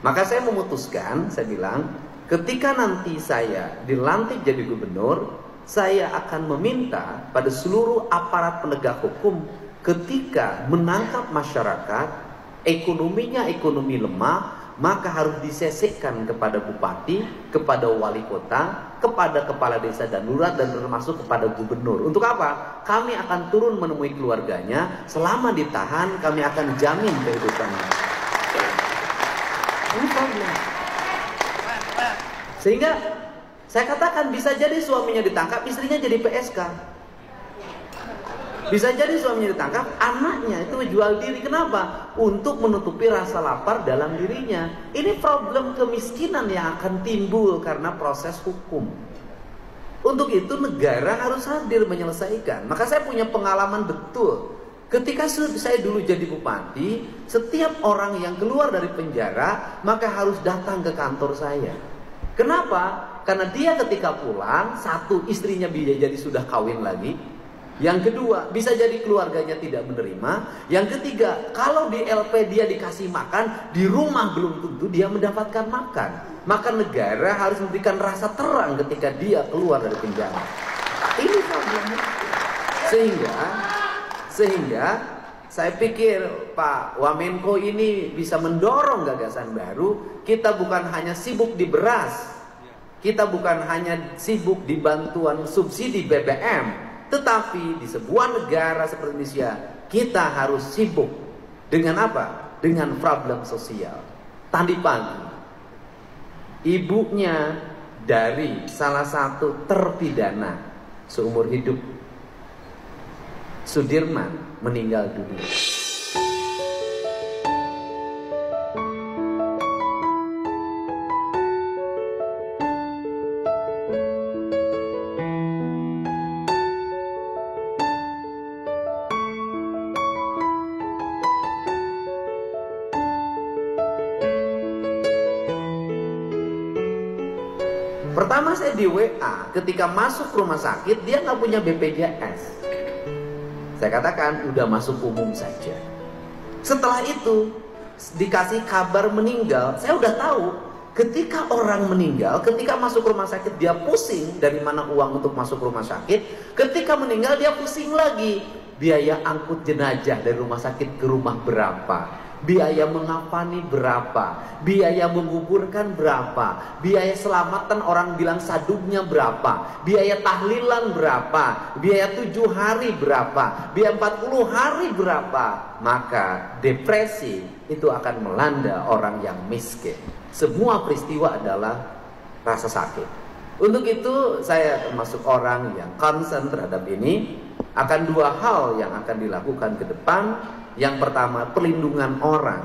Maka saya memutuskan, saya bilang, ketika nanti saya dilantik jadi gubernur, saya akan meminta pada seluruh aparat penegak hukum ketika menangkap masyarakat, ekonominya ekonomi lemah, maka harus disesekkan kepada bupati, kepada wali kota, kepada kepala desa dan lurah, dan termasuk kepada gubernur. Untuk apa? Kami akan turun menemui keluarganya. Selama ditahan, kami akan jamin kehidupannya. Ini problem. Sehingga saya katakan bisa jadi suaminya ditangkap, istrinya jadi PSK. Bisa jadi suaminya ditangkap, anaknya itu jual diri. Kenapa? Untuk menutupi rasa lapar dalam dirinya. Ini problem kemiskinan yang akan timbul karena proses hukum. Untuk itu negara harus hadir menyelesaikan. Maka saya punya pengalaman betul. Ketika saya dulu jadi bupati, setiap orang yang keluar dari penjara maka harus datang ke kantor saya. Kenapa? Karena dia ketika pulang, satu, istrinya bisa jadi sudah kawin lagi. Yang kedua, bisa jadi keluarganya tidak menerima. Yang ketiga, kalau di LP dia dikasih makan, di rumah belum tentu dia mendapatkan makan. Maka negara harus memberikan rasa terang ketika dia keluar dari penjara. Ini problemnya. Sehingga saya pikir Pak Wamenko ini bisa mendorong gagasan baru. Kita bukan hanya sibuk di beras, kita bukan hanya sibuk di bantuan subsidi BBM, tetapi di sebuah negara seperti Indonesia kita harus sibuk dengan apa? Dengan problem sosial. Tadi pagi ibunya dari salah satu terpidana seumur hidup, Sudirman, meninggal dunia. Pertama saya di WA, ketika masuk rumah sakit dia nggak punya BPJS. Saya katakan udah masuk umum saja. Setelah itu dikasih kabar meninggal, saya udah tahu ketika orang meninggal, ketika masuk rumah sakit dia pusing dari mana uang untuk masuk rumah sakit. Ketika meninggal dia pusing lagi, biaya angkut jenazah dari rumah sakit ke rumah berapa, biaya mengafani berapa, biaya menguburkan berapa, biaya selamatan orang bilang sadungnya berapa, biaya tahlilan berapa, biaya 7 hari berapa, biaya 40 hari berapa. Maka depresi itu akan melanda orang yang miskin. Semua peristiwa adalah rasa sakit. Untuk itu saya termasuk orang yang concern terhadap ini. Akan dua hal yang akan dilakukan ke depan. Yang pertama, perlindungan orang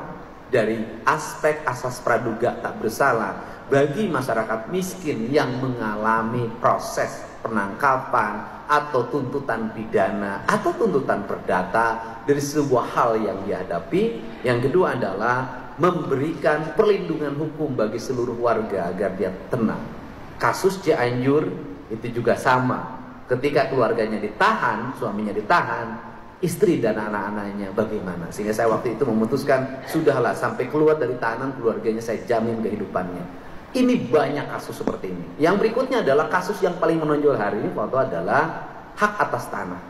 dari aspek asas praduga tak bersalah bagi masyarakat miskin yang mengalami proses penangkapan atau tuntutan pidana atau tuntutan perdata dari sebuah hal yang dihadapi. Yang kedua adalah memberikan perlindungan hukum bagi seluruh warga agar dia tenang. Kasus Cianjur itu juga sama. Ketika keluarganya ditahan, suaminya ditahan, istri dan anak-anaknya bagaimana? Sehingga saya waktu itu memutuskan, sudahlah sampai keluar dari tahanan keluarganya saya jamin kehidupannya. Ini banyak kasus seperti ini. Yang berikutnya adalah kasus yang paling menonjol hari ini foto adalah hak atas tanah.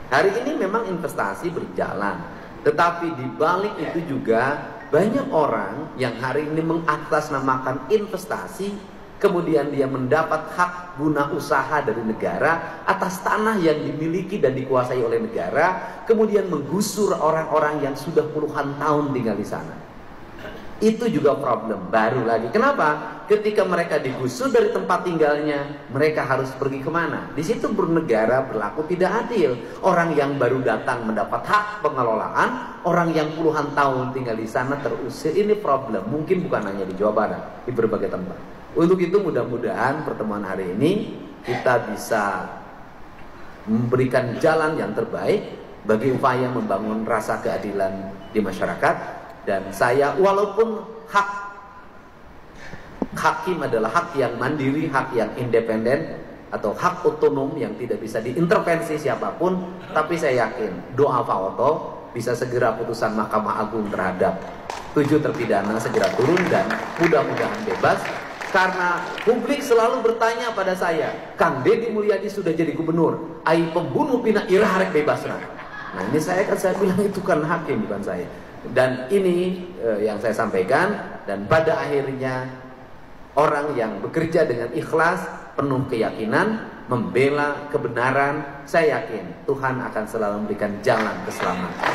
Hari ini memang investasi berjalan, tetapi di balik itu juga banyak orang yang hari ini mengatasnamakan investasi. Kemudian dia mendapat hak guna usaha dari negara atas tanah yang dimiliki dan dikuasai oleh negara. Kemudian menggusur orang-orang yang sudah puluhan tahun tinggal di sana. Itu juga problem baru lagi. Kenapa? Ketika mereka digusur dari tempat tinggalnya, mereka harus pergi kemana? Di situ bernegara berlaku tidak adil. Orang yang baru datang mendapat hak pengelolaan, orang yang puluhan tahun tinggal di sana terusir. Ini problem. Mungkin bukan hanya di Jawa Barat, di berbagai tempat. Untuk itu mudah-mudahan pertemuan hari ini kita bisa memberikan jalan yang terbaik bagi upaya membangun rasa keadilan di masyarakat. Dan saya, walaupun hak hakim adalah hak yang mandiri, hak yang independen atau hak otonom yang tidak bisa diintervensi siapapun, tapi saya yakin doa Pak Oto bisa segera putusan Mahkamah Agung terhadap 7 terpidana segera turun dan mudah-mudahan bebas. Karena publik selalu bertanya pada saya, Kang Deddy Mulyadi sudah jadi gubernur, ai pembunuh pina irah rek bebas. Nah ini saya bilang itu kan hakim bukan saya. Dan ini yang saya sampaikan, dan pada akhirnya orang yang bekerja dengan ikhlas, penuh keyakinan, membela kebenaran, saya yakin Tuhan akan selalu memberikan jalan keselamatan.